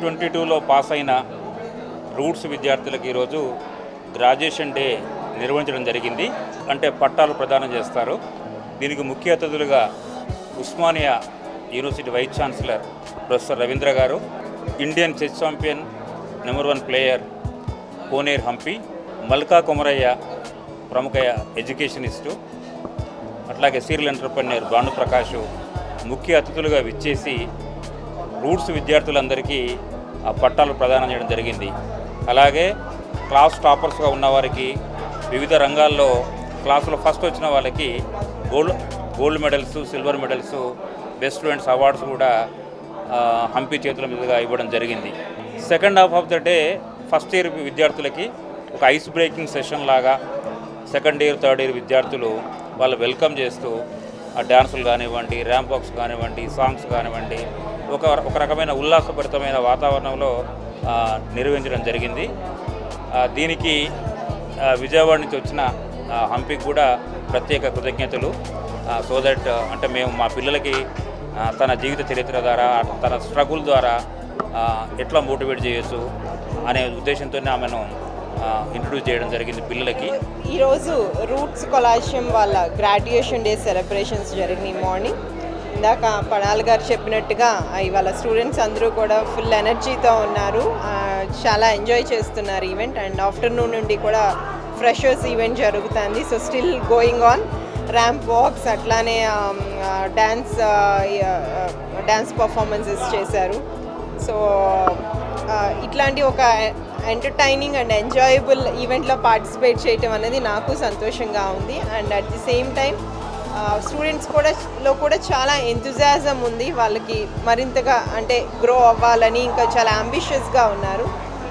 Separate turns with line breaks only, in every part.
2022లో pass అయిన roots విద్యార్థులకు ఈరోజు గ్రాడ్యుయేషన్ డే నిర్వహించడం జరిగింది. అంటే పట్టాలు ప్రదానం చేస్తారు. దీనికి ముఖ్య అతిథులుగా Osmania university vice chancellor professor Ravindra garu, Indian chess champion number 1 player Koneru Humpy, Malka Komaraiah ప్రముఖ ఎడ్యుకేషనిస్టు, అట్లాగే సీరియల్ ఎంటర్ప్రెన్యూర్ భానుప్రకాష్ ముఖ్య అతిథులుగా విచ్చేసి రూట్స్ విద్యార్థులందరికీ ఆ పట్టాలు ప్రదానం చేయడం జరిగింది. అలాగే క్లాస్ టాపర్స్గా ఉన్న వారికి, వివిధ రంగాల్లో క్లాసులో ఫస్ట్ వచ్చిన వాళ్ళకి gold medals, silver medals, best students awards కూడా హంపి చేతుల మీదుగా ఇవ్వడం జరిగింది. Second half of the day first year విద్యార్థులకి ఒక ఐస్ బ్రేకింగ్ సెషన్ లాగా సెకండ్ ఇయర్ థర్డ్ ఇయర్ విద్యార్థులు వాళ్ళు వెల్కమ్ చేస్తూ ఆ డ్యాన్సులు కానివ్వండి, ర్యాంప్ వాక్స్ కానివ్వండి, సాంగ్స్ కానివ్వండి ఒక రకమైన ఉల్లాసభరితమైన వాతావరణంలో నిర్వహించడం జరిగింది. దీనికి విజయవాడ నుంచి వచ్చిన హంపికి కూడా ప్రత్యేక కృతజ్ఞతలు. సో దట్ అంటే మేము మా పిల్లలకి తన జీవిత చరిత్ర ద్వారా, తన స్ట్రగుల్ ద్వారా ఎట్లా మోటివేట్ చేయొచ్చు అనే ఉద్దేశంతోనే ఆమెను ఇంట్రడ్యూస్ చేయడం జరిగింది పిల్లలకి.
ఈరోజు రూట్స్ కొలాజియం వాళ్ళ గ్రాడ్యుయేషన్ డే సెలబ్రేషన్స్ జరిగినాయి మార్నింగ్. ఇందాక పడాల్ గారు చెప్పినట్టుగా ఇవాళ స్టూడెంట్స్ అందరూ కూడా ఫుల్ ఎనర్జీతో ఉన్నారు, చాలా ఎంజాయ్ చేస్తున్నారు ఈవెంట్. అండ్ ఆఫ్టర్నూన్ నుండి కూడా ఫ్రెషర్స్ ఈవెంట్ జరుగుతుంది. So still going on. Ramp walks, అట్లానే డ్యాన్స్ పర్ఫార్మెన్సెస్ చేశారు. సో ఇట్లాంటి ఒక ఎంటర్టైనింగ్ అండ్ ఎంజాయబుల్ ఈవెంట్లో పార్టిసిపేట్ చేయటం అనేది నాకు సంతోషంగా ఉంది. And at the same time students కూడా చాలా ఎంతూజియాజం ఉంది. వాళ్ళకి మరింతగా అంటే గ్రో అవ్వాలని ఇంకా చాలా అంబిషియస్గా ఉన్నారు.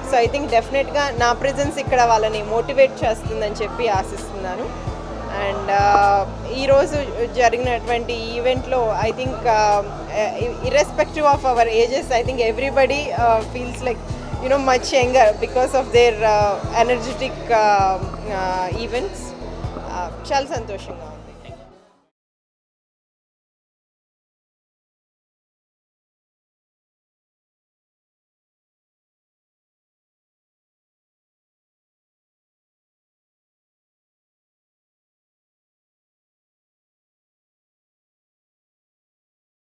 సో ఐ థింక్ డెఫినెట్గా నా ప్రెజెన్స్ ఇక్కడ వాళ్ళని మోటివేట్ చేస్తుందని చెప్పి ఆశిస్తున్నాను. అండ్ ఈరోజు జరిగినటువంటి ఈవెంట్లో I think irrespective of our ages, I think everybody feels like much younger because of their energetic events. చాలా సంతోషంగా